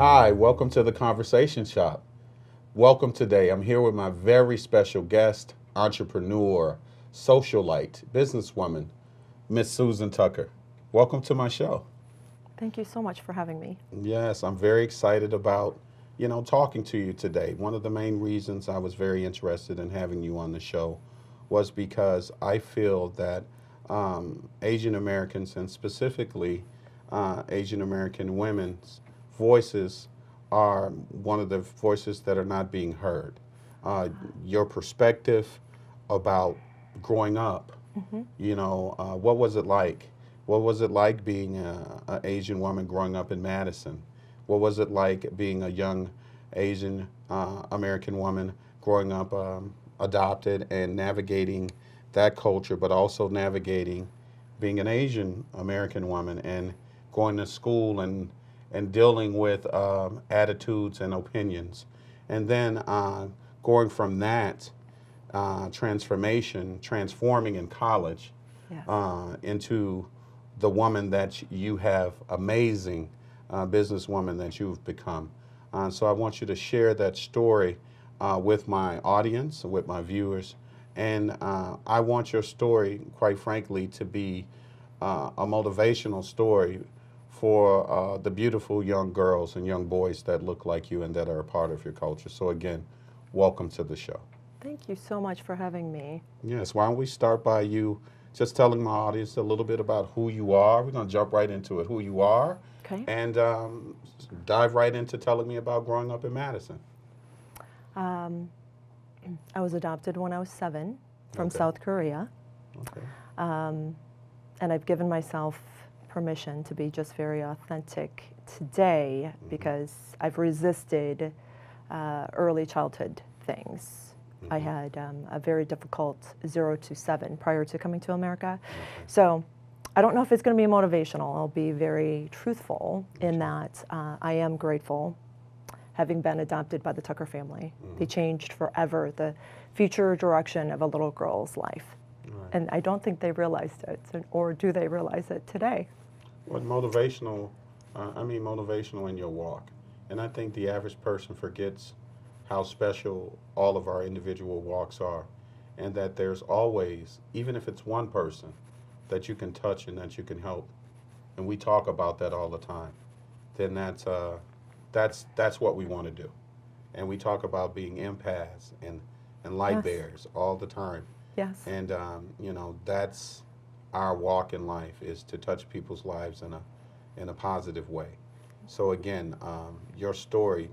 Hi, welcome to the Conversation Shop. Welcome today. I'm here with my very special guest, entrepreneur, socialite, businesswoman, Miss Susan Tucker. Welcome to my show. Thank you so much for having me. Yes, I'm very excited about, talking to you today. One of the main reasons I was very interested in having you on the show was because I feel that Asian Americans and specifically Asian American women's voices are one of the voices that are not being heard. Uh, your perspective about growing up, what was it like? What was it like being an Asian woman growing up in Madison? What was it like being a young Asian American woman growing up adopted and navigating that culture, but also navigating being an Asian American woman and going to school and dealing with attitudes and opinions? And then going from that transforming in college Yes. into the woman that you have, amazing businesswoman that you've become. So I want you to share that story with my audience, with my viewers. And I want your story, quite frankly, to be a motivational story for the beautiful young girls and young boys that look like you and that are a part of your culture. So again, welcome to the show. Thank you so much for having me. Yes, why don't we start by you just telling my audience a little bit about who you are? We're going to jump right into it, who you are, Okay. and dive right into telling me about growing up in Madison. Um, I was adopted when I was 7 from Okay. South Korea, Okay. um, and I've given myself permission to be just very authentic today because I've resisted early childhood things. I had a very difficult 0 to 7 prior to coming to America. So I don't know if it's going to be motivational. I'll be very truthful in that I am grateful having been adopted by the Tucker family. They changed forever the future direction of a little girl's life. Right. And I don't think they realized it, or do they realize it today? What motivational, motivational in your walk. And I think the average person forgets how special all of our individual walks are. And that there's always, even if it's one person, that you can touch and that you can help. And we talk about that all the time. Then that's what we want to do. And we talk about being empaths and light Yes. bearers all the time. Yes. And that's our walk in life, is to touch people's lives in a positive way. So again, your story,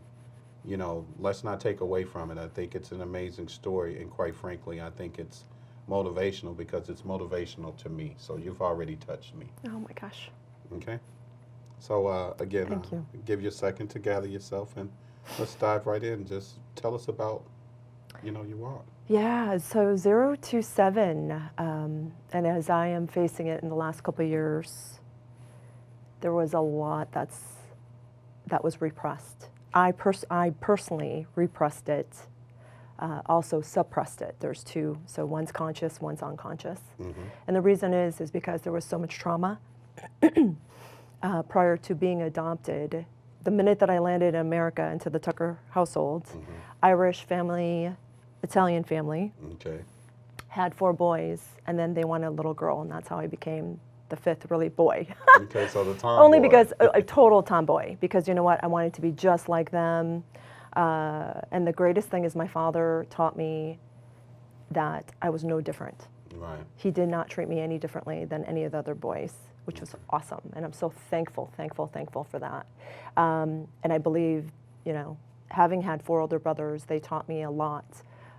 let's not take away from it. I think it's an amazing story, and quite frankly, I think it's motivational because it's motivational to me. So you've already touched me. Oh my gosh. Okay. So again, Thank you. give you a second to gather yourself, and let's dive right in. Just tell us about, your walk. Yeah, so 0 to 7, and as I am facing it in the last couple of years, there was a lot that was repressed. I personally repressed it, also suppressed it. There's two, so one's conscious, one's unconscious. Mm-hmm. And the reason is because there was so much trauma prior to being adopted. The minute that I landed in America into the Tucker household, Irish family, Italian family, Okay. had 4 boys, and then they wanted a little girl, and that's how I became the 5th really boy. Okay. So the tomboy. Only because a total tomboy, because you know what, I wanted to be just like them. And the greatest thing is my father taught me that I was no different. Right. He did not treat me any differently than any of the other boys, which was awesome. And I'm so thankful for that. And I believe, having had 4 older brothers, they taught me a lot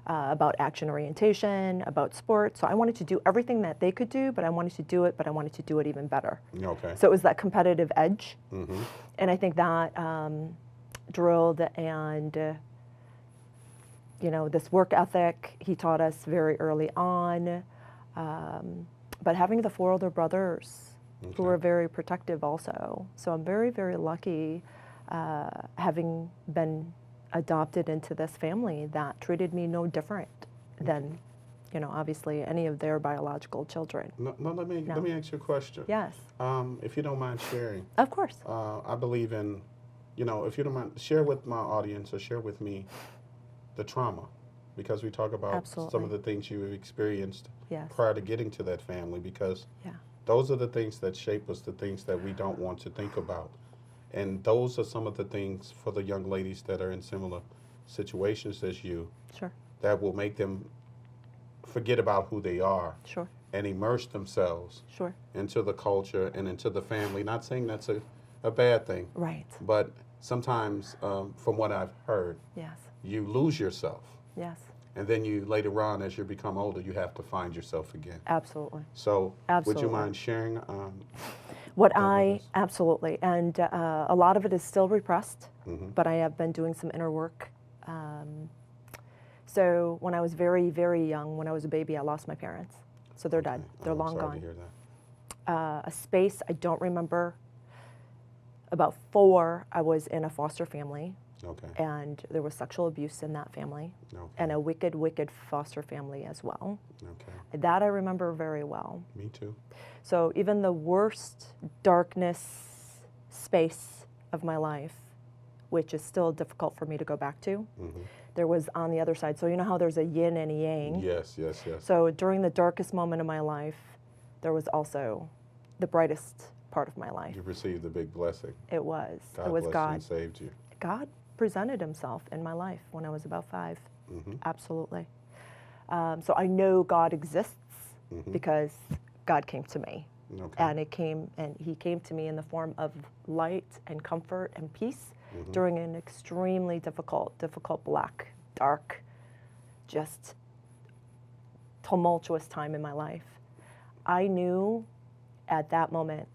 about action orientation, about sports. So I wanted to do everything that they could do, but I wanted to do it even better. Okay. So it was that competitive edge. Mm-hmm. And I think that drilled and, this work ethic, he taught us very early on. But having the 4 older brothers who were very protective also. So I'm very, very lucky having been adopted into this family that treated me no different than, obviously any of their biological children. No, let me ask you a question. Yes, If you don't mind sharing, of course. I believe in if you don't mind, share with my audience or share with me the trauma, because we talk about some Absolutely. of the things you experienced Yes. prior to getting to that family, because Yeah. those are the things that shape us, the things that we don't want to think about. And those are some of the things for the young ladies that are in similar situations as you Sure. that will make them forget about who they are Sure. and immerse themselves Sure. into the culture and into the family. Not saying that's a bad thing, Right. but sometimes, from what I've heard, Yes. you lose yourself. Yes. And then you later on, as you become older, you have to find yourself again. Absolutely. So, would you Absolutely. mind sharing What that with I us? absolutely, and a lot of it is still repressed, Mm-hmm. but I have been doing some inner work. So when I was very, very young, when I was a baby, I lost my parents. So they're dead. They're I'm long sorry gone. to hear that. A space I don't remember. About 4, I was in a foster family, Okay. and there was sexual abuse in that family, Okay. and a wicked, wicked foster family as well. Okay. That I remember very well. Me too. So even the worst darkness space of my life, which is still difficult for me to go back to, Mm-hmm. there was on the other side. So you know how there's a yin and a yang? Yes, yes, yes. So during the darkest moment of my life, there was also the brightest part of my life. You received a big blessing. It was. God It was blessed you God. and saved you. God presented himself in my life when I was about 5. Mm-hmm. Absolutely. So I know God exists Mm-hmm. because God came to me. Okay. And he came to me in the form of light and comfort and peace Mm-hmm. during an extremely difficult, black, dark, just tumultuous time in my life. I knew at that moment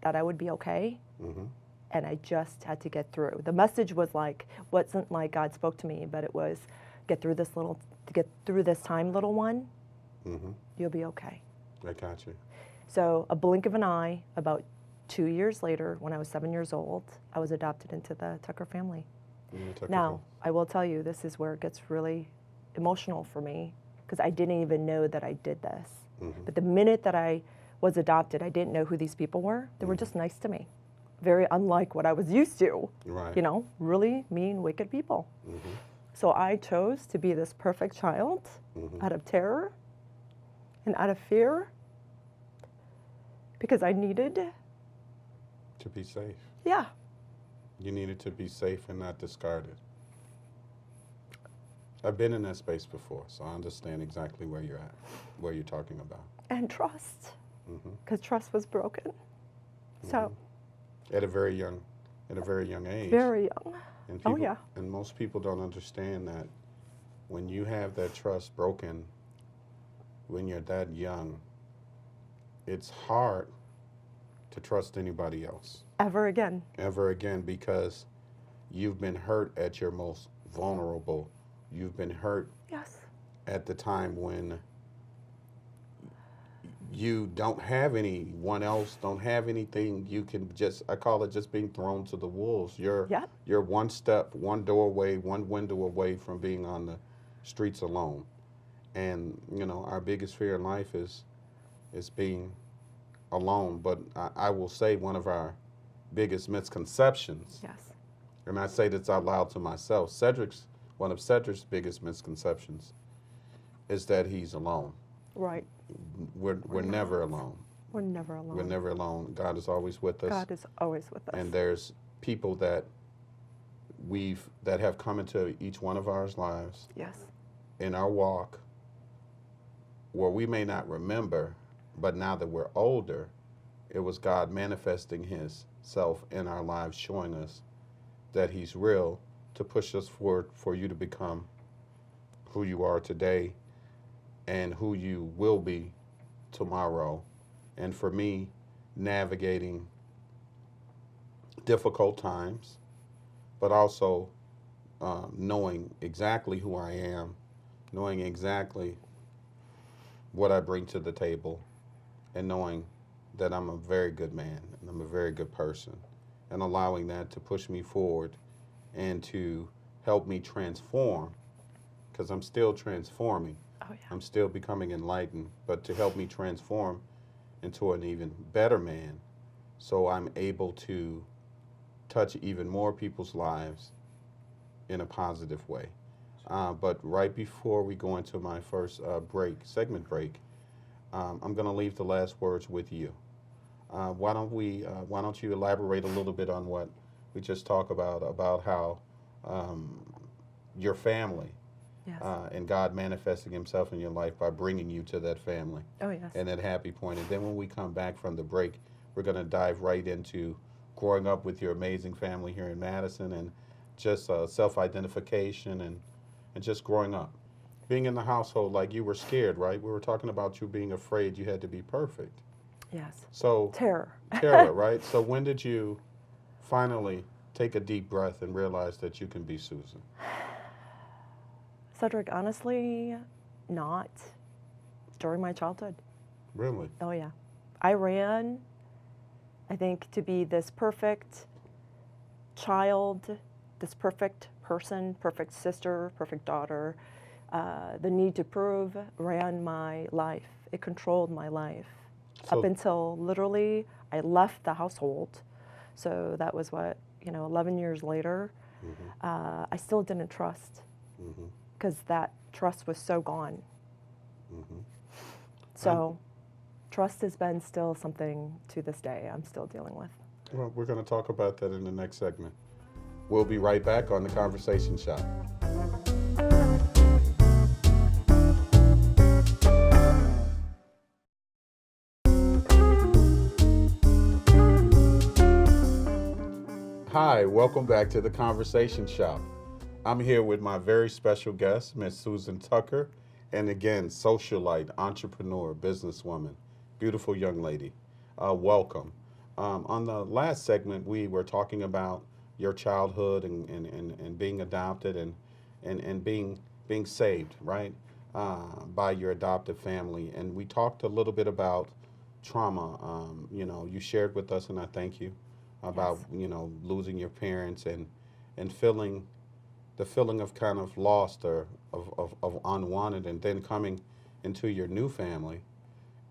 that I would be okay, Mm-hmm. and I just had to get through. The message wasn't like God spoke to me, but it was, get through this time, little one, Mm-hmm. you'll be okay. I got you. So a blink of an eye, about 2 years later, when I was 7 years old, I was adopted into the Tucker family. Now, I will tell you, this is where it gets really emotional for me, because I didn't even know that I did this. Mm-hmm. But the minute that I was adopted, I didn't know who these people were. They were just nice to me. Very unlike what I was used to. Right. You know, really mean, wicked people. Mm-hmm. So I chose to be this perfect child Mm-hmm. out of terror and out of fear, because I needed, To be safe. yeah, You needed to be safe and not discarded. I've been in that space before, so I understand exactly where you're at, what you're talking about. and trust, Mm-hmm. because trust was broken. So, At a very young age. very young. And Oh, people, yeah. And most people don't understand that when you have that trust broken, when you're that young, it's hard to trust anybody else Ever again. ever again, because you've been hurt at your most vulnerable. You've been hurt Yes. at the time when you don't have anyone else, don't have anything. You can just, I call it just being thrown to the wolves. Yep. You're one step, one doorway, one window away from being on the streets alone. And, our biggest fear in life is being alone. But I will say one of our biggest misconceptions, Yes. and I say this out loud to myself, one of Cedric's biggest misconceptions is that he's alone. Right. We're never alone. We're never alone. We're never alone. God is always with us. God is always with us. And there's people that have come into each one of our lives Yes. in our walk where we may not remember, but now that we're older, it was God manifesting his self in our lives, showing us that he's real, to push us forward for you to become who you are today and who you will be tomorrow. And for me, navigating difficult times, but also knowing exactly who I am, knowing exactly what I bring to the table, and knowing that I'm a very good man and I'm a very good person, and allowing that to push me forward and to help me transform, because I'm still transforming. Oh, yeah. I'm still becoming enlightened, but to help me transform into an even better man, so I'm able to touch even more people's lives in a positive way. But right before we go into my first segment break, I'm going to leave the last words with you. Why don't you elaborate a little bit on what we just talked about how um, your family Yes. and God manifesting Himself in your life by bringing you to that family Oh, yes. and that happy point. And then when we come back from the break, we're going to dive right into growing up with your amazing family here in Madison and just self-identification and just growing up. Being in the household, like you were scared, right? We were talking about you being afraid you had to be perfect. Yes. So, Terror. Tara, right? So when did you finally take a deep breath and realize that you can be Susan? Cedric, honestly, not during my childhood. Really? Oh, yeah. I ran, I think, to be this perfect child, this perfect person, perfect sister, perfect daughter. The need to prove ran my life. It controlled my life up So, until literally I left the household. So that was 11 years later. mhm, I still didn't trust mhm, because that trust was so gone. mhm. So trust has been still something to this day I'm still dealing with. Well, we're going to talk about that in the next segment. We'll be right back on the Conversation Shop. Hi, welcome back to the Conversation Shop. I'm here with my very special guest, Miss Susan Tucker, and again, socialite, entrepreneur, businesswoman, beautiful young lady. Welcome. On the last segment, we were talking about your childhood and being adopted and being saved, right, by your adoptive family. And we talked a little bit about trauma. You shared with us, and I thank you, about, Yes. losing your parents and feeling the feeling of kind of lost or of unwanted, and then coming into your new family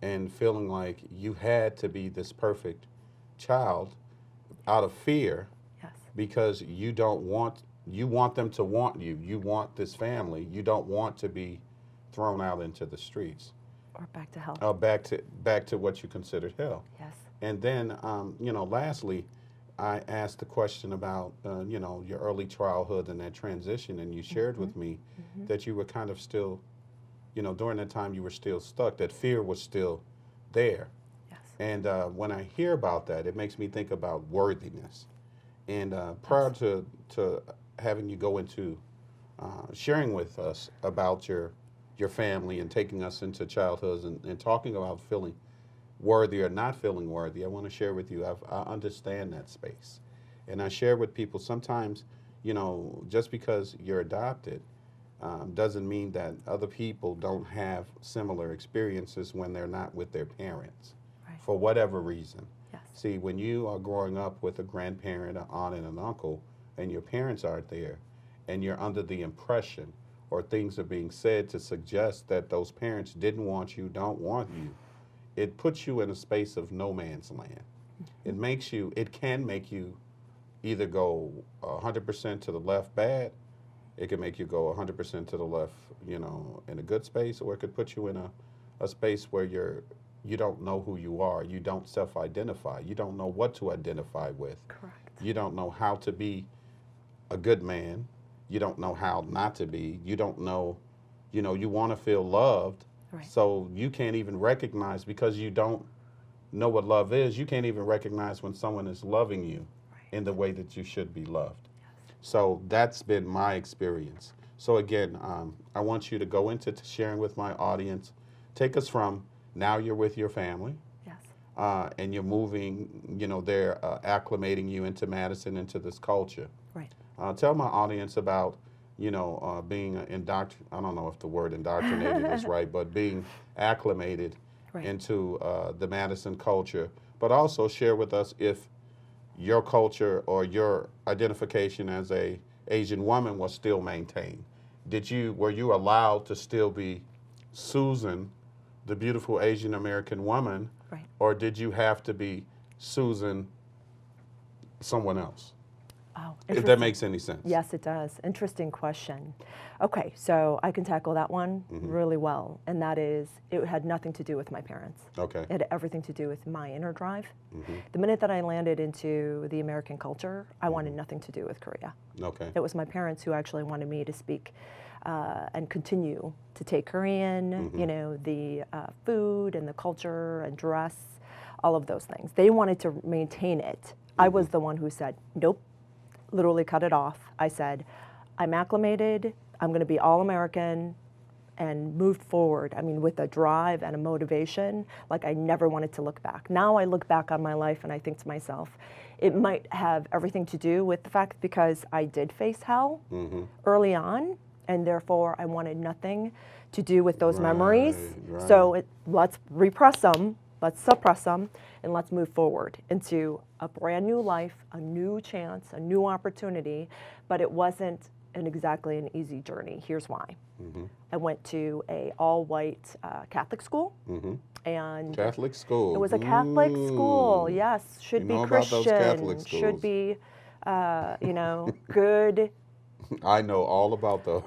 and feeling like you had to be this perfect child out of fear Yes. because you want them to want you. You want this family. You don't want to be thrown out into the streets. Or back to health. Back to what you considered hell. Yes. And then, lastly, I asked the question about, your early childhood and that transition, and you shared with me that you were kind of still, during that time you were still stuck, that fear was still there. Yes. And when I hear about that, it makes me think about worthiness. And prior to having you go into sharing with us about your family and taking us into childhoods and talking about feeling worthy or not feeling worthy, I want to share with you, I understand that space. And I share with people sometimes, just because you're adopted doesn't mean that other people don't have similar experiences when they're not with their parents Right. for whatever reason. Yes. See, when you are growing up with a grandparent, an aunt, and an uncle, and your parents aren't there, and you're under the impression or things are being said to suggest that those parents didn't want you, don't want you, it puts you in a space of no man's land. It can make you either go 100% to the left bad, it can make you go 100% to the left, in a good space, or it could put you in a space where you don't know who you are, you don't self-identify, you don't know what to identify with, Correct. you don't know how to be a good man, you don't know how not to be, you don't know, you want to feel loved, Right. so you can't even recognize, because you don't know what love is, you can't even recognize when someone is loving you Right. in the way that you should be loved. So that's been my experience. So again, I want you to go into sharing with my audience. Take us from now you're with your family, Yes. and you're moving, they're acclimating you into Madison, into this culture. Right. Tell my audience about, being I don't know if the word indoctrinated is right, but being acclimated Right. into the Madison culture. But also share with us if your culture or your identification as a Asian woman was still maintained. Were you allowed to still be Susan, the beautiful Asian American woman, Right. or did you have to be Susan someone else? Oh, If that interesting. makes any sense. Yes, it does. Interesting question. Okay, so I can tackle that one really well, and that is, it had nothing to do with my parents. Okay. It had everything to do with my inner drive. Mm-hmm. The minute that I landed into the American culture, I wanted nothing to do with Korea. Okay. It was my parents who actually wanted me to speak and continue to take Korean, you know, the food and the culture and dress, all of those things. They wanted to maintain it. I was the one who said, nope, literally cut it off. I said, I'm acclimated, I'm going to be all American, and moved forward. I mean, with a drive and a motivation, like I never wanted to look back. Now I look back on my life and I think to myself, it might have everything to do with the fact because I did face hell early on, and therefore I wanted nothing to do with those memories. Right. So let's repress them, let's suppress them, and let's move forward into a brand new life, a new chance, a new opportunity. But it wasn't exactly an easy journey. Here's why. I went to a all-white Catholic school, and Catholic school. it was a Catholic school. Yes, should You be know about those Catholic Christian, schools. should be, you know, good. I know all about those.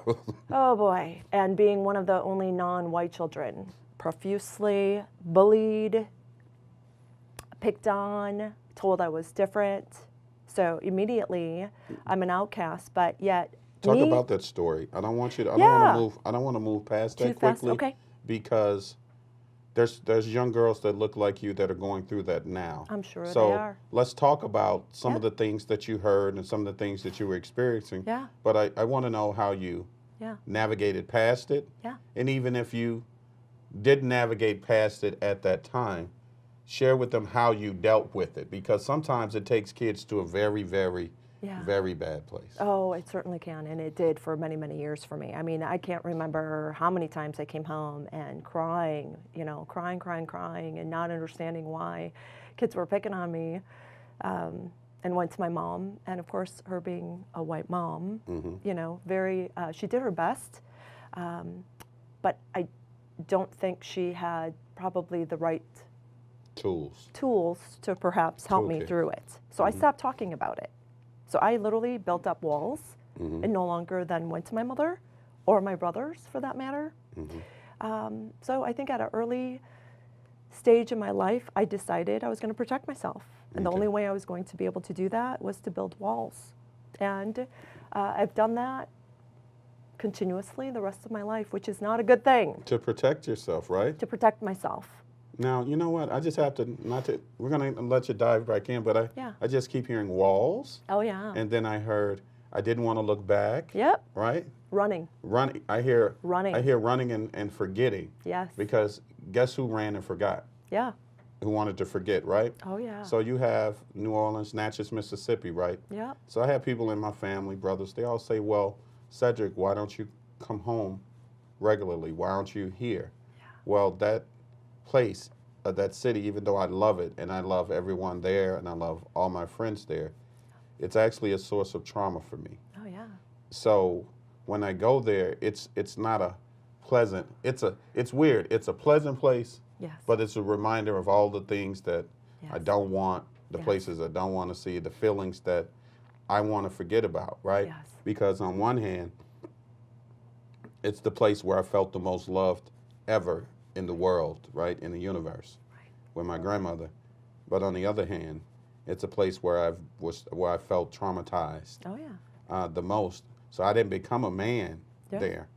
Oh boy! And being one of the only non-white children, profusely bullied, picked on, told I was different. So immediately, I'm an outcast. But yet, Talk me, about that story. I don't want you to. Yeah. I don't want to move past Too that fast? quickly. Okay. Because there's young girls that look like you that are going through that now. I'm sure So they are. let's talk about some Yeah. of the things that you heard and some of the things that you were experiencing. Yeah. But I want to know how you Yeah. navigated past it. Yeah. And even if you did navigate past it at that time, share with them how you dealt with it. Because sometimes it takes kids to a very, very, Yeah. very bad place. Oh, it certainly can, and it did for many, many years for me. I mean, I can't remember how many times I came home and crying, you know, crying, and not understanding why kids were picking on me, and went to my mom, and of course, her being a white mom, you know, she did her best, but I don't think she had probably the right tools to perhaps help me Toolkit. through it. So I stopped talking about it. So I literally built up walls and no longer then went to my mother or my brothers for that matter. So I think at an early stage in my life, I decided I was going to protect myself. And the Okay. only way I was going to be able to do that was to build walls. And I've done that continuously the rest of my life, which is not a good thing, To protect yourself, right? to protect myself. Now, you know what? I just have to, we're going to let you dive back in, but Yeah. I just keep hearing walls. Oh, yeah. And then I heard, I didn't want to look back. Yep. Right? Running. Running. I hear Running. running and forgetting. Yes. Because guess who ran and forgot? Yeah. Who wanted to forget, right? Oh, yeah. So you have New Orleans, Natchez, Mississippi, right? Yep. So I have people in my family, brothers, they all say, well, Cedric, why don't you come home regularly? Why aren't you here? Yeah. Well, that place, that city, even though I love it and I love everyone there and I love all my friends there, it's actually a source of trauma for me. Oh, yeah. So when I go there, it's not a pleasant, it's weird. It's a pleasant place, Yes. but it's a reminder of all the things that I Yes. don't want, the Yes. places I don't want to see, the feelings that I want to forget about, right? Yes. Because on one hand, it's the place where I felt the most loved ever in the world, right, in the universe, Right. with my grandmother. But on the other hand, it's a place where I felt traumatized Oh, yeah. the most. So I didn't become a man Yeah. there.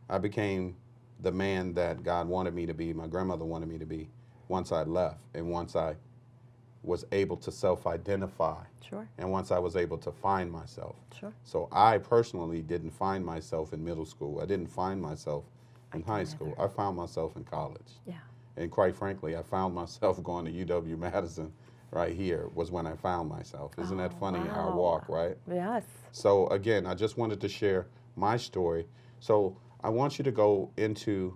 I became the man that God wanted me to be, my grandmother wanted me to be, once I left and once I was able to self-identify Sure. and once I was able to find myself. Sure. So I personally didn't find myself in middle school. I didn't find myself in high didn't school. either. I found myself in college. Yeah. And quite frankly, I found myself going to UW-Madison right here was when I found myself. Isn't that Oh, funny, our wow. walk, right? Yes. So again, I just wanted to share my story. So I want you to go into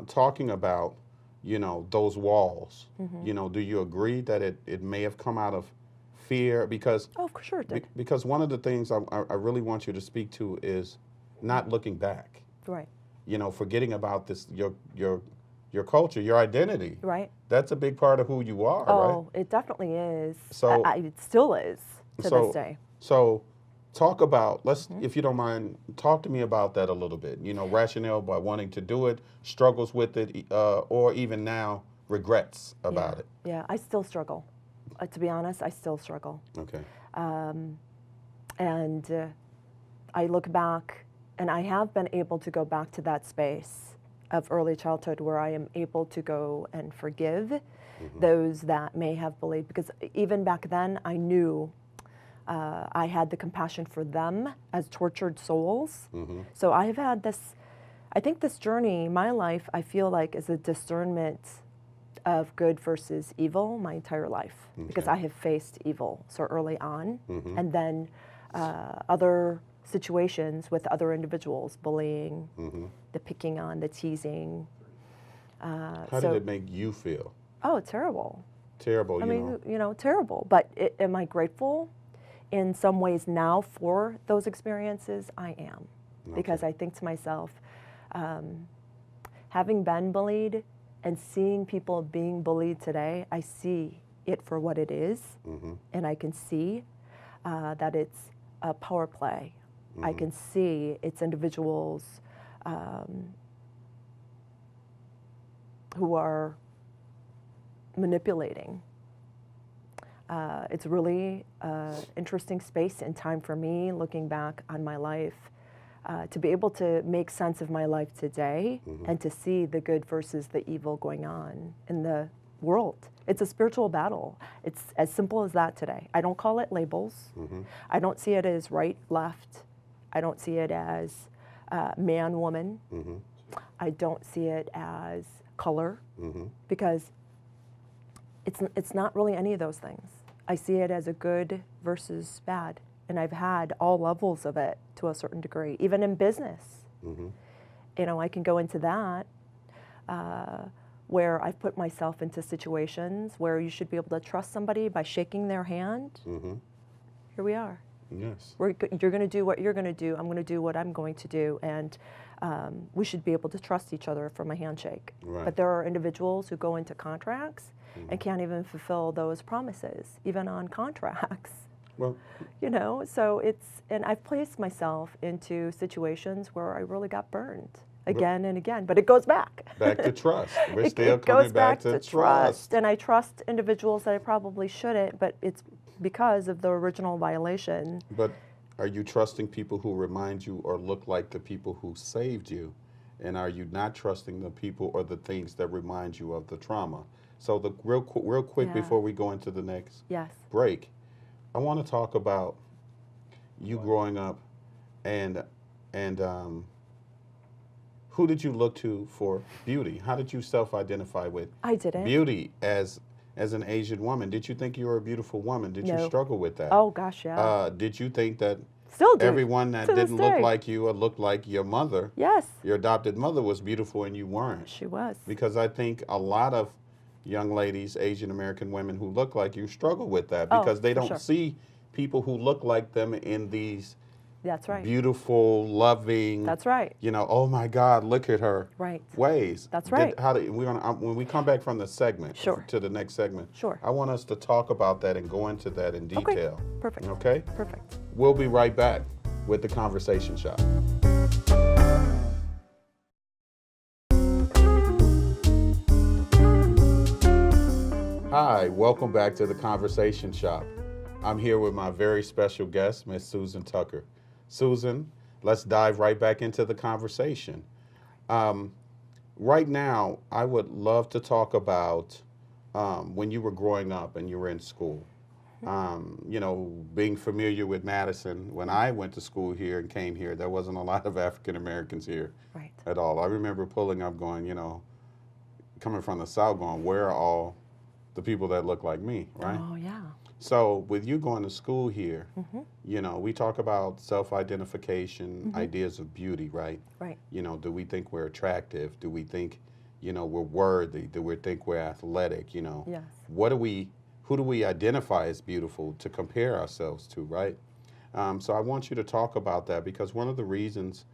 talking about, you know, those walls. You know, do you agree that it may have come out of fear? Because Oh, for sure it did. because one of the things I really want you to speak to is not looking back. Right. You know, forgetting about this your culture, your identity. Right. That's a big part of who you are, right? Oh, it definitely is. So- it still is to So- this day. So talk about, if you don't mind, talk to me about that a little bit. You know, rationale by wanting to do it, struggles with it, or even now, regrets about Yeah. it. Yeah, I still struggle. To be honest, I still struggle. Okay. And I look back, and I have been able to go back to that space of early childhood where I am able to go and forgive those that may have bullied. Because even back then, I knew I had the compassion for them as tortured souls. So I have had this, I think this journey, my life, I feel like is a discernment of good versus evil my entire life, because I have faced evil so early on, and then other situations with other individuals, bullying, the picking on, the teasing. How did it make you feel? Oh, terrible. Terrible, I you mean, know. you know, terrible. But am I grateful in some ways now for those experiences? I am, because I think to myself, having been bullied and seeing people being bullied today, I see it for what it is, and I can see that it's a power play. I can see it's individuals who are manipulating. It's really interesting space and time for me, looking back on my life, to be able to make sense of my life today and to see the good versus the evil going on in the world. It's a spiritual battle. It's as simple as that today. I don't call it labels. I don't see it as right, left. I don't see it as man, woman. I don't see it as color, because it's not really any of those things. I see it as a good versus bad, and I've had all levels of it to a certain degree, even in business. You know, I can go into that where I've put myself into situations where you should be able to trust somebody by shaking their hand. Here we are. Yes. You're going to do what you're going to do. I'm going to do what I'm going to do, and we should be able to trust each other from a handshake. Right. But there are individuals who go into contracts and can't even fulfill those promises, even on contracts. Well, You know, so and I've placed myself into situations where I really got burned again and again, but it goes back. back to trust. We're It still goes coming back to trust. And I trust individuals that I probably shouldn't, but it's because of the original violation. But are you trusting people who remind you or look like the people who saved you? And are you not trusting the people or the things that remind you of the trauma? So the real quick Yeah. before we go into the next Yes. break, I want to talk about you growing up, and who did you look to for beauty? How did you self-identify with I didn't. beauty as an Asian woman? Did you think you were a beautiful woman? Did you No. struggle with that? Oh, gosh, yeah. Did you think that Still do. everyone that to this didn't look day. like you or looked like your mother, Yes, your adopted mother, was beautiful and you weren't? she was. Because I think a lot of young ladies, Asian American women who look like you, struggle with that Oh, because they for don't sure. see people who look like them in these That's right. beautiful, loving, That's right. you know, oh my God, look at her Right. ways. That's right. We're gonna when we come back from the segment, Sure. to the next segment, Sure. I want us to talk about that and go into that in detail. Okay. Perfect. Okay? Perfect. We'll be right back with the Conversation Shop. Hi, welcome back to the Conversation Shop. I'm here with my very special guest, Miss Susan Tucker. Susan, let's dive right back into the conversation. Right now, I would love to talk about when you were growing up and you were in school. You know, being familiar with Madison, when I went to school here and came here, there wasn't a lot of African Americans here Right. at all. I remember pulling up going, you know, coming from the South going, where are all the people that look like me, right? Oh, yeah. So with you going to school here, you know, we talk about self-identification, ideas of beauty, right? Right. You know, do we think we're attractive? Do we think, you know, we're worthy? Do we think we're athletic? You know, Yes. who do we identify as beautiful to compare ourselves to, right? So I want you to talk about that because one of the reasons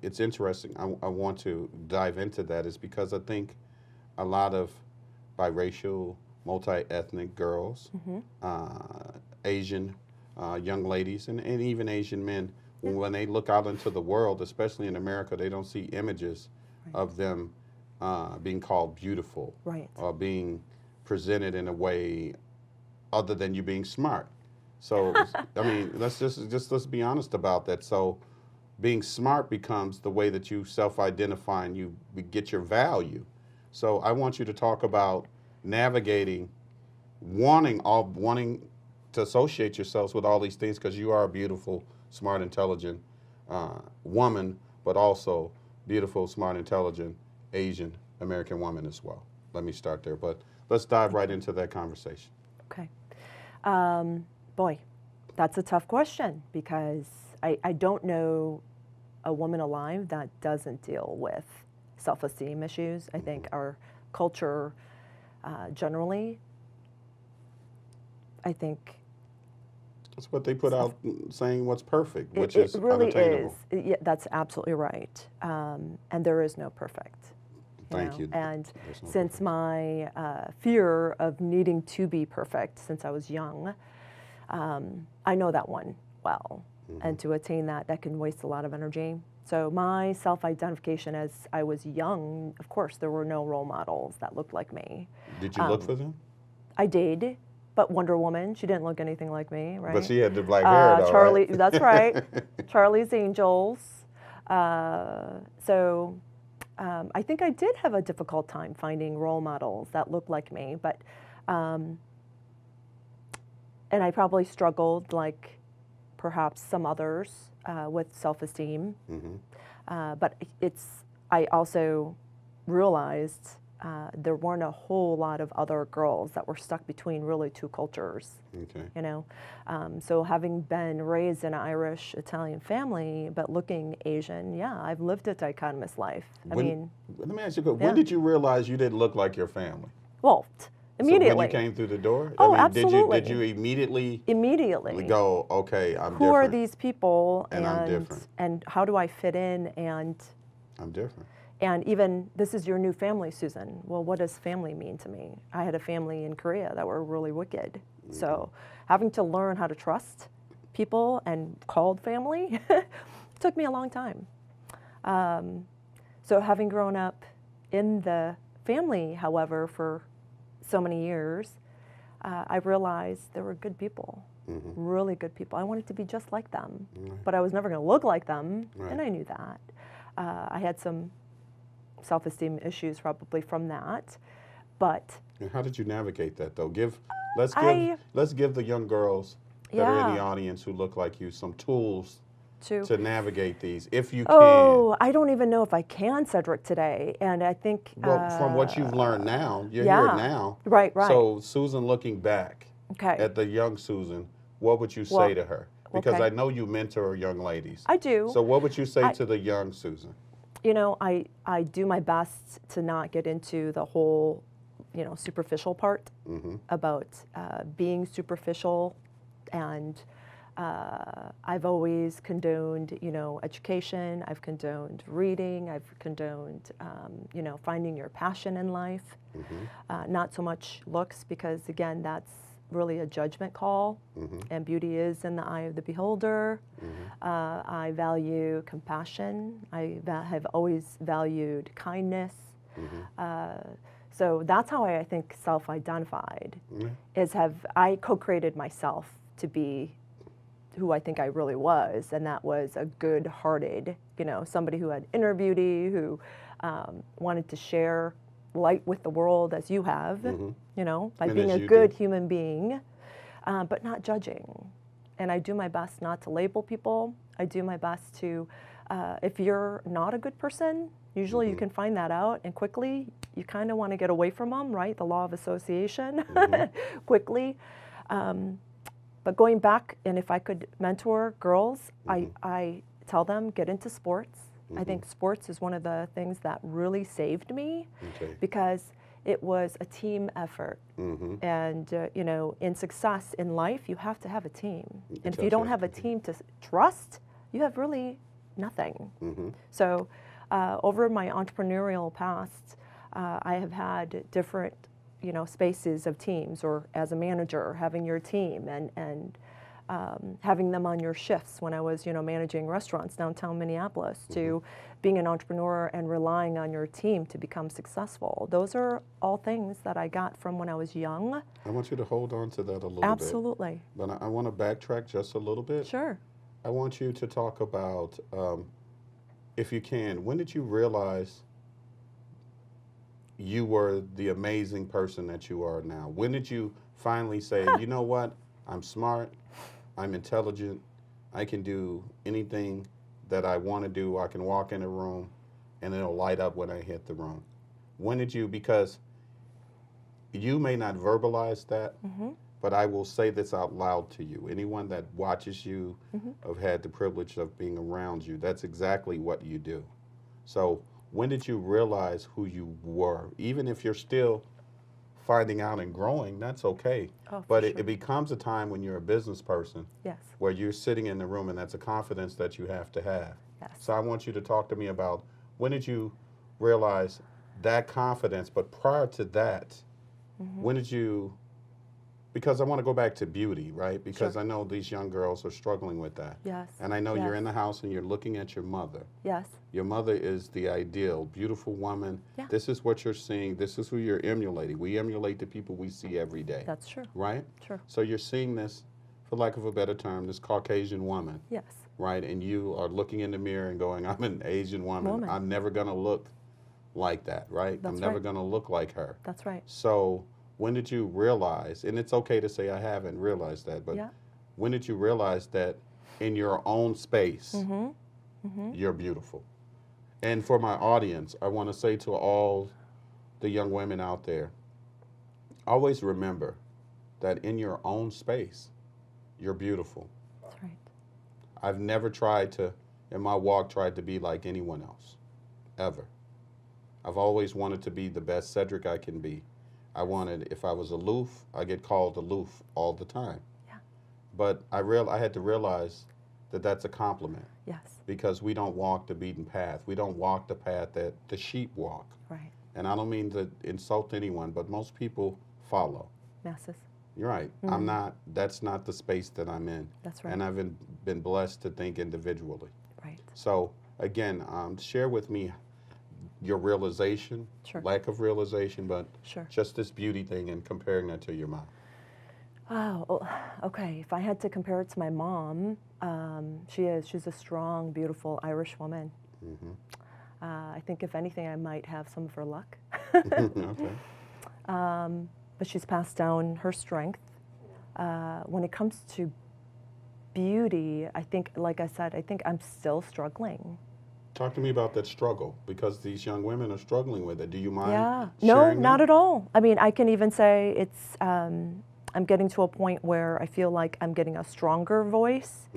it's interesting, I want to dive into that is because I think a lot of biracial, multi-ethnic girls, Asian young ladies and even Asian men, when they look out into the world, especially in America, they don't see images of them being called beautiful Right. or being presented in a way other than you being smart. So, I mean, let's be honest about that. So, being smart becomes the way that you self-identify and you get your value. So, I want you to talk about navigating, wanting to associate yourselves with all these things because you are a beautiful, smart, intelligent woman, but also beautiful, smart, intelligent Asian American woman as well. Let me start there, but let's dive right into that conversation. Okay. Boy, that's a tough question because I don't know a woman alive that doesn't deal with self-esteem issues. I think our culture generally, I think That's what they put out saying what's perfect, which it is really unattainable. is. Yeah, that's absolutely right. And there is no perfect. Thank you. And There's no since my fear of needing to be perfect since I was young, I know that one well. And to attain that, that can waste a lot of energy. So my self-identification as I was young, of course, there were no role models that looked like me. Did you look for them? I did, but Wonder Woman, she didn't look anything like me, right? But she had the black hair, though, Charlie, right? that's right. Charlie's Angels. So I think I did have a difficult time finding role models that looked like me, but and I probably struggled like perhaps some others with self-esteem. But I also realized there weren't a whole lot of other girls that were stuck between really two cultures. Okay. You know, so having been raised in an Irish Italian family, but looking Asian, yeah, I've lived a dichotomous life. I mean, Let me ask you, when yeah. did you realize you didn't look like your family? well, immediately. So when you came through the door? Oh, Did you absolutely. immediately Immediately. go, okay, I'm Who different. are these people, And I'm different. and how do I fit in, I'm different. and even this is your new family, Susan. Well, what does family mean to me? I had a family in Korea that were really wicked. So having to learn how to trust people and called family took me a long time. So having grown up in the family, however, for so many years, I realized there were good people, really good people. I wanted to be just like them, but I was never going to look like them, and I knew that. I had some self-esteem issues probably from that, but And how did you navigate that, though? Let's give the young girls that are in the audience who look like you some tools to navigate these, if you can. Oh, I don't even know if I can, Cedric, today. And I think Well, from what you've learned now, you're yeah. here now. Right, right. So, Susan, looking back Okay. at the young Susan, what would you say to her? Because okay. I know you mentor young ladies. I do. So, what would you say to the young Susan? You know, I do my best to not get into the whole, you know, superficial part about being superficial, and I've always condoned, you know, education. I've condoned reading. I've condoned, you know, finding your passion in life. Not so much looks, because again, that's really a judgment call, and beauty is in the eye of the beholder. I value compassion. I have always valued kindness. So that's how I think self-identified, is I co-created myself to be who I think I really was, and that was a good-hearted, you know, somebody who had inner beauty, who wanted to share light with the world as you have, you know, by being a good human being, but not judging. And I do my best not to label people. I do my best to, if you're not a good person, usually you can find that out, and quickly you kind of want to get away from them, right? The law of association, quickly. But going back, and if I could mentor girls, I tell them, get into sports. I think sports is one of the things that really saved me, because it was a team effort. And, you know, in success in life, you have to have a team. And if you don't have a team to trust, you have really nothing. So over my entrepreneurial past, I have had different, you know, spaces of teams, or as a manager, having your team, and having them on your shifts when I was, managing restaurants downtown Minneapolis, to being an entrepreneur and relying on your team to become successful. Those are all things that I got from when I was young. I want you to hold on to that a little bit. Absolutely. But I want to backtrack just a little bit. Sure. I want you to talk about, if you can, when did you realize you were the amazing person that you are now? When did you finally say, you know what, I'm smart, I'm intelligent, I can do anything that I want to do, I can walk in a room and it'll light up when I hit the room? When did you, because you may not verbalize that, but I will say this out loud to you. Anyone that watches you, have had the privilege of being around you, that's exactly what you do. So when did you realize who you were? Even if you're still finding out and growing, that's okay. Oh, but for it sure. becomes a time when you're a business person Yes. where you're sitting in the room, and that's a confidence that you have to have. Yes. So I want you to talk to me about, when did you realize that confidence? But prior to that, when did you, because I want to go back to beauty, right? Because Sure. I know these young girls are struggling with that. Yes. And I know you're Yes. in the house and you're looking at your mother. Yes. Your mother is the ideal, beautiful woman. Yeah. This is what you're seeing. This is who you're emulating. We emulate the people we see every day, That's true. right? True. So you're seeing this, for lack of a better term, this Caucasian woman, Yes. right? And you are looking in the mirror and going, I'm an Asian woman. I'm never going to look like that, right? That's I'm never right. going to look like her. That's right. So when did you realize, and it's okay to say I haven't realized that, but Yeah. when did you realize that in your own space, you're beautiful? And for my audience, I want to say to all the young women out there, always remember that in your own space, you're beautiful. That's right. I've never tried to, in my walk, tried to be like anyone else, ever. I've always wanted to be the best Cedric I can be. I wanted, if I was aloof, I get called aloof all the time. Yeah. But I had to realize that that's a compliment, Yes. because we don't walk the beaten path. We don't walk the path that the sheep walk. Right. And I don't mean to insult anyone, but most people follow. Masses. You're right. That's not the space that I'm in. That's right. And I've been blessed to think individually. Right. So again, share with me your realization, Sure. lack of realization, but Sure. just this beauty thing and comparing that to your mom. Oh, okay. If I had to compare it to my mom, she's a strong, beautiful Irish woman. I think if anything, I might have some of her luck. Okay. But she's passed down her strength. When it comes to beauty, I think, like I said, I think I'm still struggling. Talk to me about that struggle, because these young women are struggling with it. Do you mind Yeah. No, sharing not that? at all. I mean, I can even say it's, I'm getting to a point where I feel like I'm getting a stronger voice,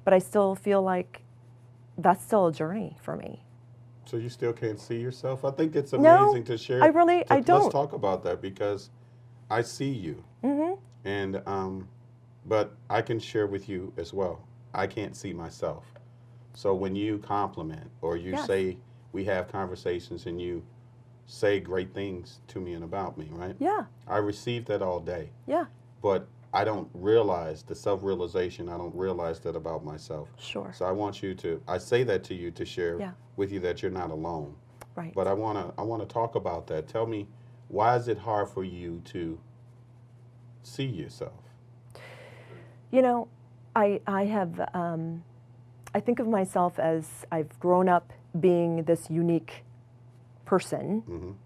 but I still feel like that's still a journey for me. So you still can't see yourself? I think it's No, amazing to share. I don't. Let's talk about that, because I see you. And, but I can share with you as well. I can't see myself. So when you compliment, or you Yes. say, we have conversations and you say great things to me and about me, right? Yeah, I receive that all day, yeah, but I don't realize the self-realization. I don't realize that about myself. sure. So I want you to, I say that to you to share Yeah. with you that you're not alone. Right. But I want to talk about that. Tell me, why is it hard for you to see yourself? You know, I have, I think of myself as I've grown up being this unique person.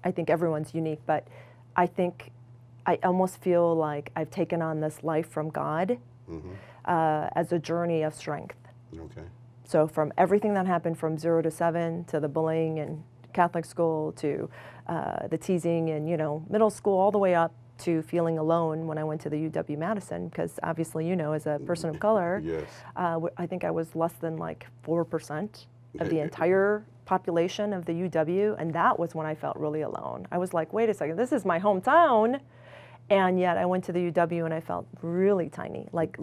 I think everyone's unique, but I think I almost feel like I've taken on this life from God as a journey of strength. Okay. So from everything that happened from 0 to 7, to the bullying in Catholic school, to the teasing in, middle school, all the way up to feeling alone when I went to the UW-Madison, because obviously, as a person of color, Yes. I think I was less than like 4% of the entire population of the UW, and that was when I felt really alone. I was like, wait a second, this is my hometown, and yet I went to the UW and I felt really tiny, like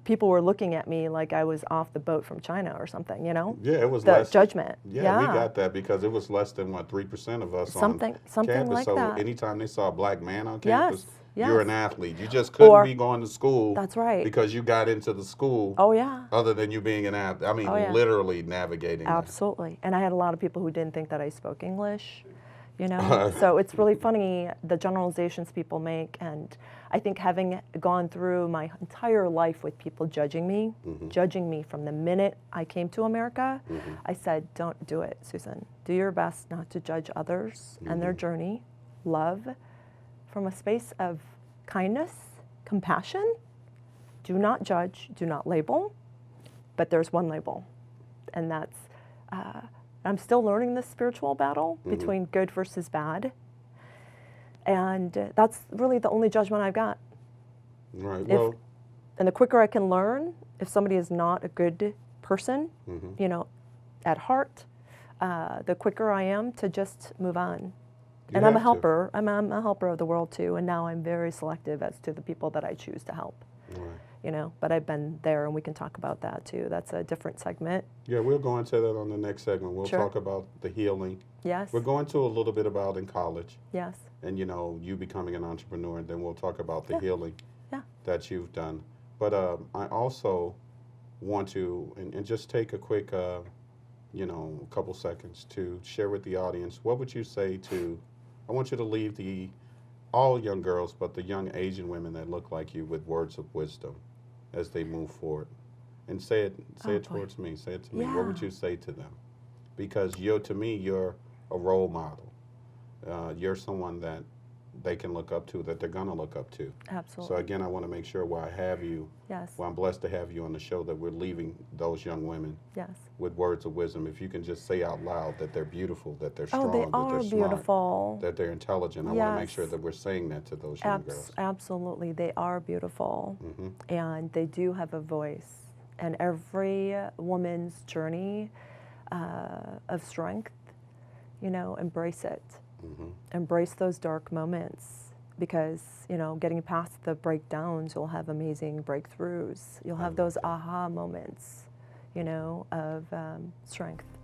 people were looking at me like I was off the boat from China or something, Yeah, it was the less. judgment. Yeah, we got that, because it was less than 3% of us Something on campus. like so that. anytime they saw a black man on campus, Yes. You're Yes. an athlete. You just couldn't Or- be going to school. That's right. Because you got into the school. Oh, yeah. Other than you being an athlete. I mean, Oh, yeah. literally navigating that. Absolutely. And I had a lot of people who didn't think that I spoke English, you know? So it's really funny the generalizations people make. And I think having gone through my entire life with people judging me from the minute I came to America, I said, don't do it, Susan. Do your best not to judge others and their journey. Love from a space of kindness, compassion. Do not judge, do not label. But there's one label, and that's, I'm still learning this spiritual battle between good versus bad. And that's really the only judgment I've got. Right. Well, And the quicker I can learn, if somebody is not a good person, you know, at heart, the quicker I am to just move on. And I'm a have to. helper. I'm a helper of the world too. And now I'm very selective as to the people that I choose to help. Right. You know, but I've been there, and we can talk about that too. That's a different segment. Yeah, we'll go into that on the next segment. We'll Sure. talk about the healing. Yes. We're going to a little bit about in college Yes. and, you know, you becoming an entrepreneur, and then we'll talk about the Yeah. healing Yeah. that you've done. But I also want to, and just take a quick, you know, a couple seconds to share with the audience, what would you say to, I want you to leave all young girls, but the young Asian women that look like you with words of wisdom as they move forward. And say it boy. towards me, say it to me. What would Yeah. you say to them? Because to me, you're a role model. You're someone that they can look up to, that they're gonna look up to. Absolutely. So again, I wanna make sure where I have you, Yes. well, I'm blessed to have you on the show, that we're leaving those young women Yes. with words of wisdom. If you can just say out loud that they're beautiful, that they're Oh, strong, they that they're are smart, beautiful. that they're intelligent. I wanna make sure Yes. that we're saying that to those young girls. Absolutely. They are beautiful. Hmm. And they do have a voice. And every woman's journey of strength, you know, embrace it. Embrace those dark moments. Because, you know, getting past the breakdowns, you'll have amazing breakthroughs. You'll have those aha moments, you know, of strength.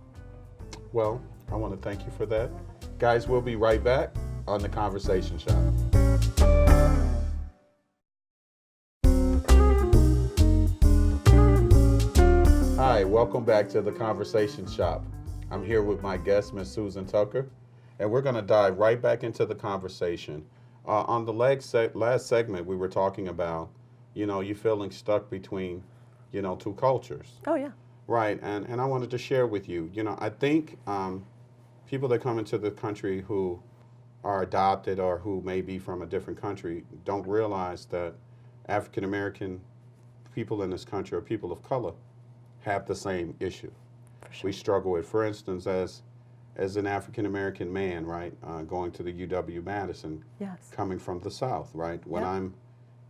Well, I want to thank you for that. Guys, we'll be right back on The Conversation Shop. Hi, welcome back to The Conversation Shop. I'm here with my guest, Miss Susan Tucker, and we're going to dive right back into the conversation. On the last segment, we were talking about, you know, you feeling stuck between, you know, two cultures. Oh, yeah. Right, and I wanted to share with you, you know, I think people that come into the country who are adopted or who may be from a different country don't realize that African American people in this country, or people of color, have the same issue. For sure. We struggle with, for instance, as an African American man, right, going to the UW-Madison, Yes. coming from the South, right? When Yep. I'm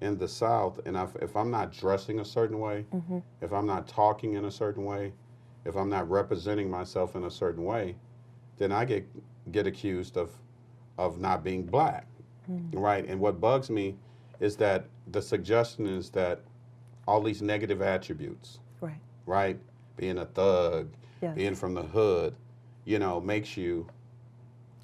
in the South, and if I'm not dressing a certain way, if I'm not talking in a certain way, if I'm not representing myself in a certain way, then I get accused of not being black, right? And what bugs me is that the suggestion is that all these negative attributes, Right. right? Being a thug, Yes. being from the hood, you know, makes you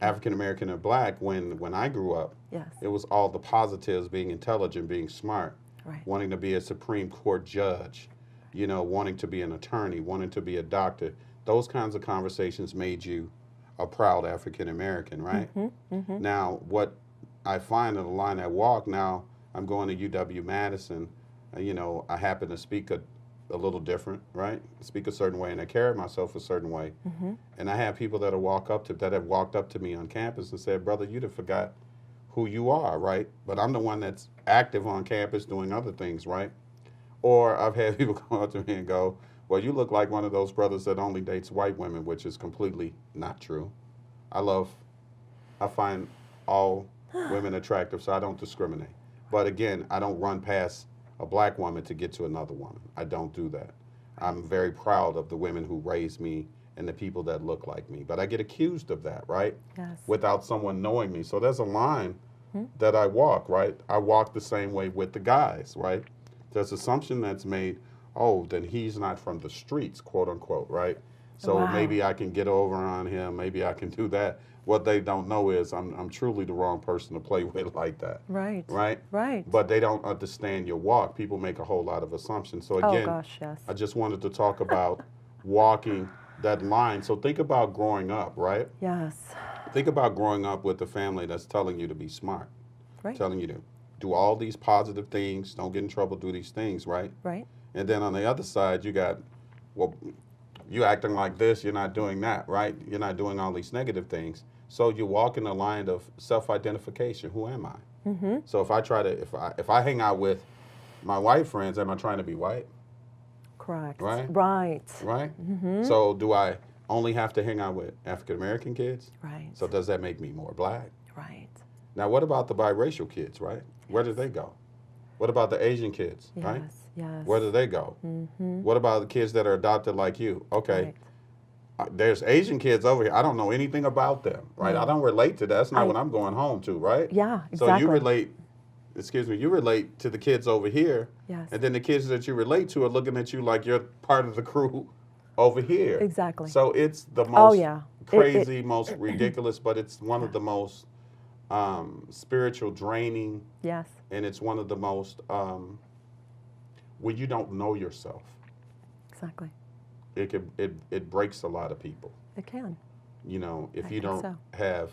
African American or black. When I grew up, Yes. it was all the positives: being intelligent, being smart, Right. wanting to be a Supreme Court judge, you know, wanting to be an attorney, wanting to be a doctor. Those kinds of conversations made you a proud African American, right? Now, what I find in the line I walk now, I'm going to UW-Madison, you know, I happen to speak a little different, right? Speak a certain way, and I carry myself a certain way. And I have people that have walked up to me on campus and said, "Brother, you'd have forgot who you are, right? But I'm the one that's active on campus doing other things, right?" Or I've had people come up to me and go, "Well, you look like one of those brothers that only dates white women," which is completely not true. I find all women attractive, so I don't discriminate. But again, I don't run past a black woman to get to another woman. I don't do that. I'm very proud of the women who raised me and the people that look like me. But I get accused of that, right? Yes. Without someone knowing me. So there's a line that I walk, right? I walk the same way with the guys, right? There's assumption that's made, oh, then he's not from the streets, quote unquote, right? So Wow. maybe I can get over on him, maybe I can do that. what they don't know is I'm truly the wrong person to play with like that. Right. Right? Right. But they don't understand your walk. People make a whole lot of assumptions. So Oh again, gosh, yes. I just wanted to talk about walking that line. So think about growing up, right? Yes. Think about growing up with a family that's telling you to be smart, Right. telling you to do all these positive things, don't get in trouble, do these things, right? Right. And then on the other side, you got, well, you acting like this, you're not doing that, right? You're not doing all these negative things. So you walk in the line of self-identification. Who am I? Mm-hmm. So if I try to, if I hang out with my white friends, am I trying to be white? Correct. Right? Right. Right? Mm-hmm. So do I only have to hang out with African American kids? Right. So does that make me more black? Right. Now what about the biracial kids, right? Where do they go? What about the Asian kids, Yes. right? Yes. Where do they go? Mm-hmm. What about the kids that are adopted like you? Okay, Right. there's Asian kids over here. I don't know anything about them, right? Yeah. I don't relate to that. That's not I- what I'm going home to, right? Yeah. So Exactly. you relate, you relate to the kids over here, Yes. and then the kids that you relate to are looking at you like you're part of the crew over here. Exactly. So it's the most Oh yeah. crazy, most ridiculous, but it's one of the most spiritual draining, Yes. and it's one of the most when you don't know yourself, Exactly. it breaks a lot of people. It can. You know, if I you think don't so. have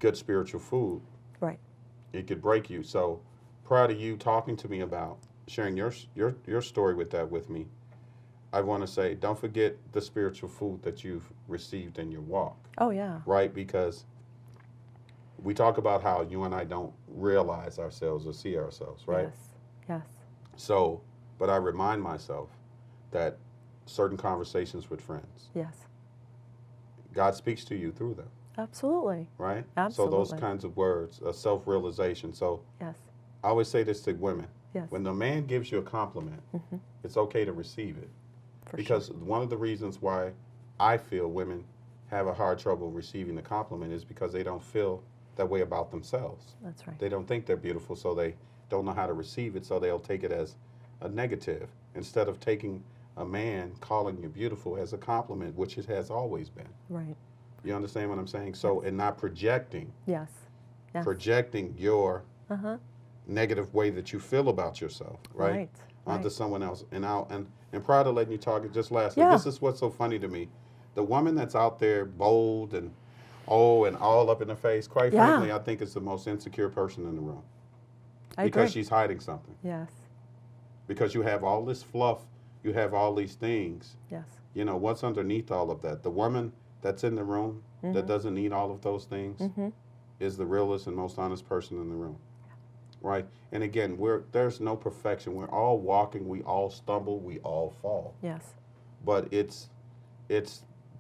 good spiritual food, Right. it could break you. So prior to you talking to me about sharing your story with me, I want to say don't forget the spiritual food that you've received in your walk, Oh yeah. right? Because we talk about how you and I don't realize ourselves or see ourselves, right? Yes. Yes. So, but I remind myself that certain conversations with friends, Yes. God speaks to you through them, Absolutely. right? So Absolutely. those kinds of words, a self-realization. So Yes. I always say this to women. Yes. When the man gives you a compliment, Mhm. it's okay to receive it. For Because sure. one of the reasons why I feel women have a hard trouble receiving the compliment is because they don't feel that way about themselves. That's right. They don't think they're beautiful, so they don't know how to receive it, so they'll take it as a negative instead of taking a man calling you beautiful as a compliment, which it has always been. Right. You understand what I'm saying? So, and not projecting, Yes. Yes. projecting your Uh-huh. negative way that you feel about yourself, right? Right. Onto Right. someone else. And prior to letting you talk, just lastly, Yeah. this is what's so funny to me. The woman that's out there bold and all up in the face, quite Yeah. frankly, I think is the most insecure person in the room. I Because agree. she's hiding something. Yes. Because you have all this fluff, you have all these things. Yes. You know, what's underneath all of that? The woman that's in the room that doesn't need all of those things Mm-hmm. is the realest and most honest person in the room. Right? And again, there's no perfection. We're all walking, we all stumble, we all fall. Yes. But it's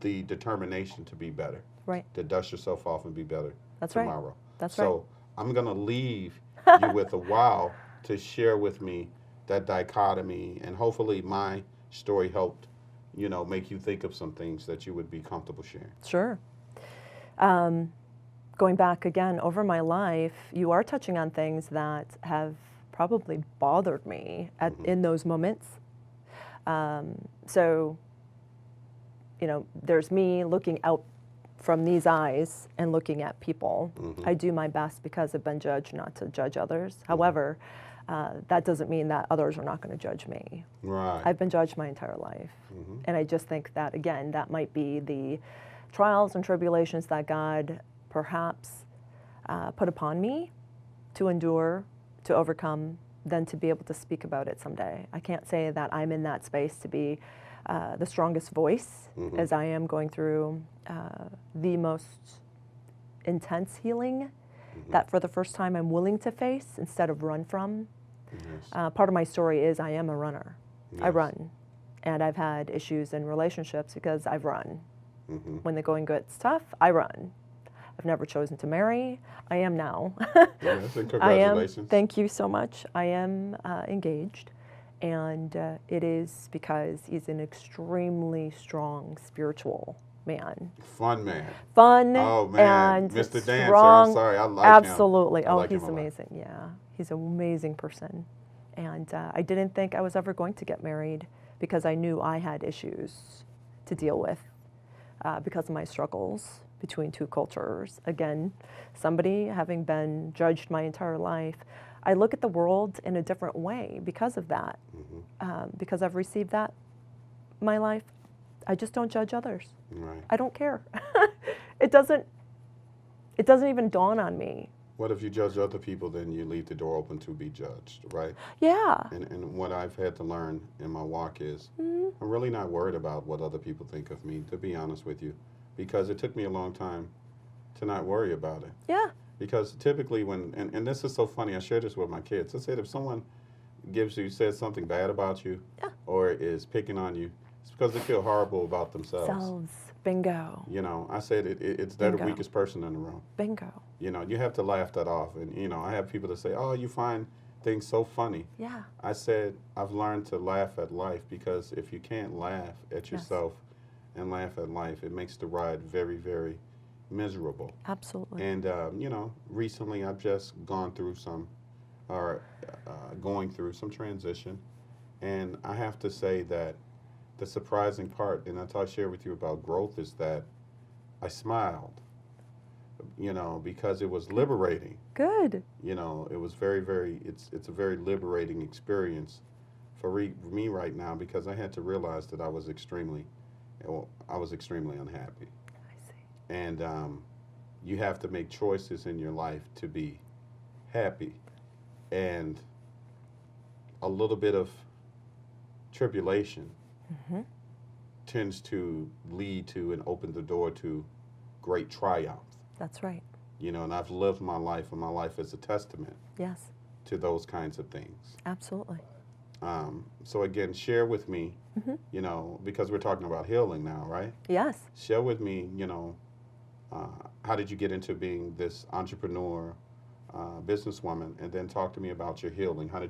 the determination to be better, Right. to dust yourself off and be better That's right. tomorrow. That's right. So I'm going to leave you with a while to share with me that dichotomy, and hopefully my story helped, you know, make you think of some things that you would be comfortable sharing. Sure. Going back again over my life, you are touching on things that have probably bothered me in those moments. So, you know, there's me looking out from these eyes and looking at people. I do my best because I've been judged not to judge others. However, that doesn't mean that others are not going to judge me. Right. I've been judged my entire life. And I just think that, again, that might be the trials and tribulations that God perhaps put upon me to endure, to overcome, then to be able to speak about it someday. I can't say that I'm in that space to be the strongest voice as I am going through the most intense healing that for the first time I'm willing to face instead of run from. Yes. Part of my story is I am a runner. I Yes. run. And I've had issues in relationships because I've run. Mm-hmm. When the going gets tough, I run. I've never chosen to marry. I am now. Yes, and I am. congratulations. Thank you so much. I am engaged. And it is because he's an extremely strong spiritual man. Fun man. Fun Oh man, and Mr. Dancer. strong. I'm sorry, I like him. Absolutely. I Oh, like him he's a lot. amazing. Yeah, he's an amazing person. And I didn't think I was ever going to get married because I knew I had issues to deal with because of my struggles between two cultures. Again, somebody having been judged my entire life, I look at the world in a different way because of that. Because I've received that my life, I just don't judge others. Right. I don't care. It doesn't even dawn on me. What if you judge other people, then you leave the door open to be judged, right? Yeah. And what I've had to learn in my walk is I'm really not worried about what other people think of me, to be honest with you, because it took me a long time to not worry about it. Yeah. Because typically and this is so funny, I share this with my kids. I said if someone says something bad about you Yeah. or is picking on you, it's because they feel horrible about themselves. Selves. Bingo. You know, I said they're the Bingo. weakest person in the room. Bingo. You know, you have to laugh that off. And, you know, I have people that say, oh, you find things so funny. Yeah. I said, I've learned to laugh at life, because if you can't laugh at yourself and laugh at life, it makes the ride very, very miserable. Absolutely. And, you know, recently I've just going through some transition. And I have to say that the surprising part, and I share with you about growth, is that I smiled, you know, because it was liberating. Good. You know, it was very, very, it's a very liberating experience for me right now, because I had to realize that I was extremely unhappy. I see. And you have to make choices in your life to be happy. And a little bit of tribulation tends to lead to and open the door to great triumph. That's right. You know, and I've lived my life, and my life is a testament Yes. to those kinds of things. Absolutely. So again, share with me, you know, because we're talking about healing now, right? Yes. Share with me, you know, how did you get into being this entrepreneur, businesswoman, and then talk to me about your healing. How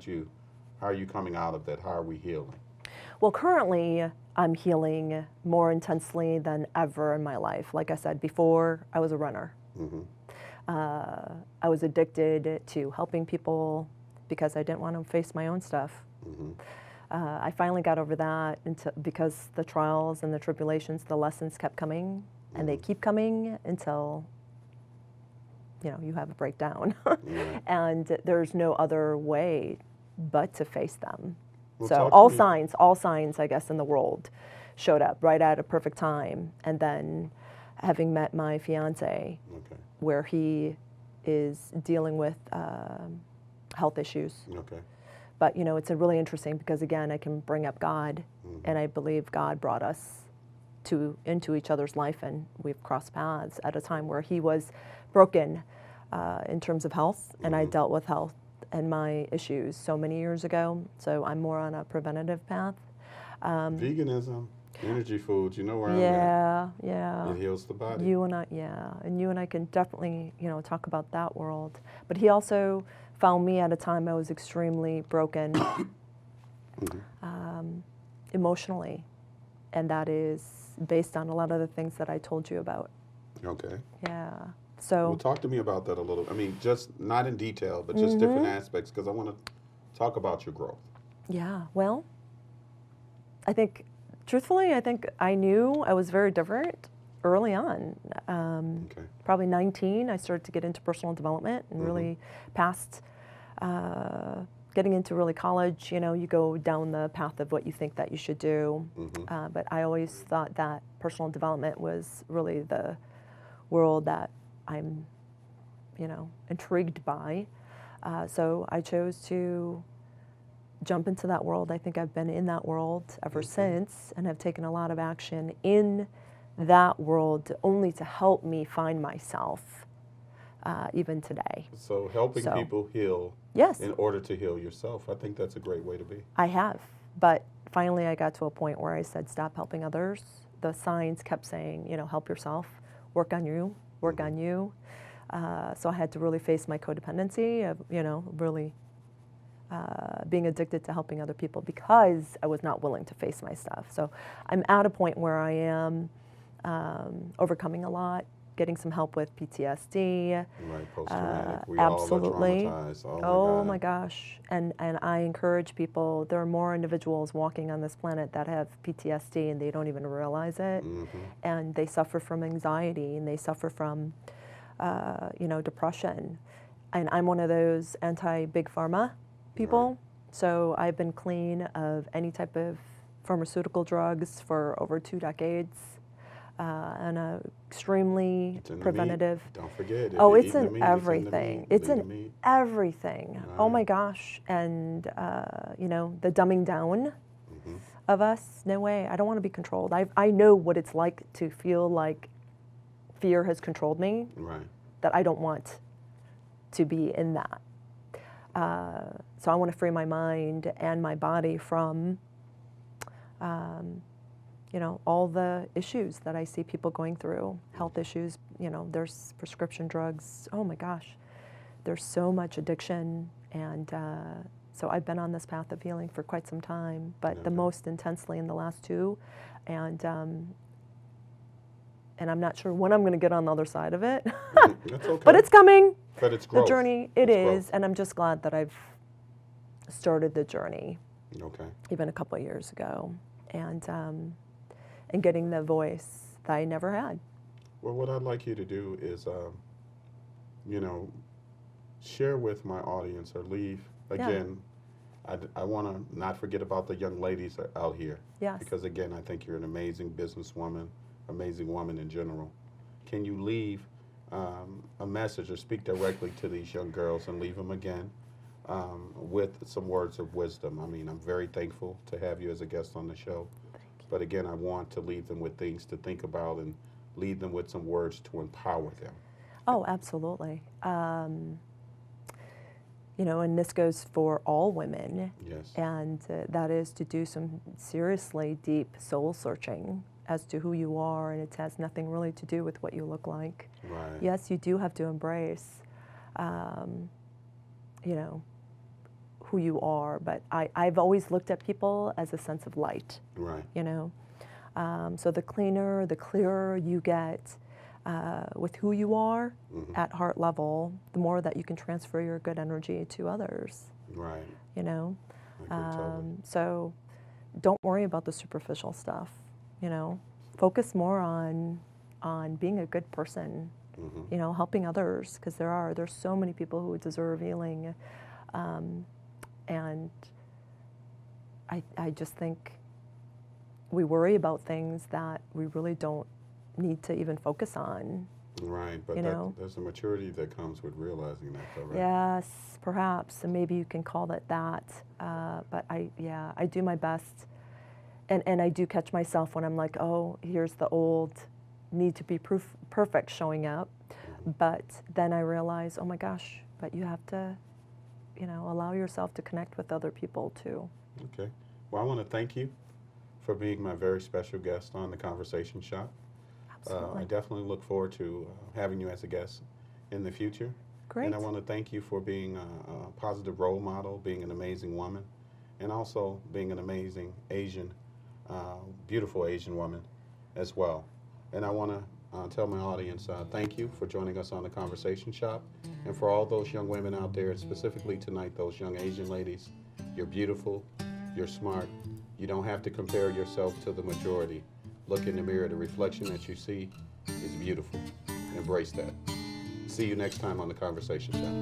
are you coming out of that? How are we healing? Well, currently, I'm healing more intensely than ever in my life. Like I said before, I was a runner. I was addicted to helping people because I didn't want to face my own stuff. I finally got over that because the trials and the tribulations, the lessons kept coming, and they keep coming until, you know, you have a breakdown. And there's no other way but to face them. Well, So all signs, I guess, in the world showed up right at a perfect time. And then having met my fiance, where he is dealing with health issues. But, you know, it's really interesting because, again, I can bring up God, and I believe God brought us into each other's life, and we've crossed paths at a time where he was broken in terms of health, and I dealt with health and my issues so many years ago. So I'm more on a preventative path. Veganism, energy foods, you know where I'm Yeah. at. It heals the body. You and I can definitely, you know, talk about that world. But he also found me at a time I was extremely broken emotionally, and that is based on a lot of the things that I told you about. Okay. Yeah. So. Well, talk to me about that a little. I mean, just not in detail, but just different aspects, because I want to talk about your growth. Yeah. Well, truthfully, I think I knew I was very different early on. Probably 19, I started to get into personal development and really past getting into really college. You know, you go down the path of what you think that you should do. But I always thought that personal development was really the world that I'm, you know, intrigued by. So I chose to jump into that world. I think I've been in that world ever since, and have taken a lot of action in that world only to help me find myself even today. So helping people heal Yes. in order to heal yourself, I think that's a great way to be. I have. But finally I got to a point where I said, stop helping others. The signs kept saying, you know, help yourself, work on you, work on you. So I had to really face my codependency of, you know, really being addicted to helping other people because I was not willing to face my stuff. So I'm at a point where I am overcoming a lot getting some help with PTSD. Right, post-traumatic. We all Absolutely. are traumatized. Oh, Oh my my God. gosh. And I encourage people, there are more individuals walking on this planet that have PTSD and they don't even realize it. Mm-hmm. And they suffer from anxiety and they suffer from, depression. And I'm one of those anti-big pharma people. Right. So I've been clean of any type of pharmaceutical drugs for over 2 decades. And a extremely It's in the meat. preventative. Don't forget. If Oh, you're it's eating the in meat, everything. It's It's in the in meat. everything. Oh my Right. gosh. And, the dumbing down Mm-hmm. of us, no way. I don't want to be controlled. I know what it's like to feel like fear has controlled me, Right. that I don't want to be in that. So I want to free my mind and my body from, all the issues that I see people going through, health issues. There's prescription drugs. Oh my gosh, there's so much addiction, and so I've been on this path of healing for quite some time, but the Okay. most intensely in the last 2, and I'm not sure when I'm going to get on the other side of it, That's okay. but it's coming. But it's The growth. journey, it It's is, growth. and I'm just glad that I've started the journey Okay. even a couple of years ago, and getting the voice that I never had. Well, what I'd like you to do is, you know, share with my audience or leave Yeah. again. I want to not forget about the young ladies out here Yes. because again, I think you're an amazing businesswoman, amazing woman in general. Can you leave a message or speak directly to these young girls and leave them again with some words of wisdom? I mean, I'm very thankful to have you as a guest on the show, but again, I want to leave them with things to think about and lead them with some words to empower them. Oh, absolutely. And this goes for all women, Yes. and that is to do some seriously deep soul searching as to who you are, and it has nothing really to do with what you look like. Right. Yes, you do have to embrace, who you are, but I've always looked at people as a sense of light, Right. So the cleaner, the clearer you get with who you are Mhm. at heart level, the more that you can transfer your good energy to others, Right. you know. I agree totally. So don't worry about the superficial stuff, Focus more on being a good person, Mhm. helping others, because there's so many people who deserve healing. And I just think we worry about things that we really don't need to even focus on. Right, but You know? there's a maturity that comes with realizing that, though, right? Yes, perhaps, and maybe you can call it that. But I do my best, and I do catch myself when I'm like, oh, here's the old need to be perfect showing up. But then I realize, oh my gosh, but you have to, allow yourself to connect with other people too. Okay. Well, I want to thank you for being my very special guest on the Conversation Shop. Absolutely. I definitely look forward to having you as a guest in the future. Great. And I want to thank you for being a positive role model, being an amazing woman, and also being an amazing Asian, beautiful Asian woman as well. And I want to tell my audience thank you for joining us on the Conversation Shop. And for all those young women out there, specifically tonight, those young Asian ladies, you're beautiful, you're smart. You don't have to compare yourself to the majority. Look in the mirror, the reflection that you see is beautiful. Embrace that. See you next time on the Conversation Shop.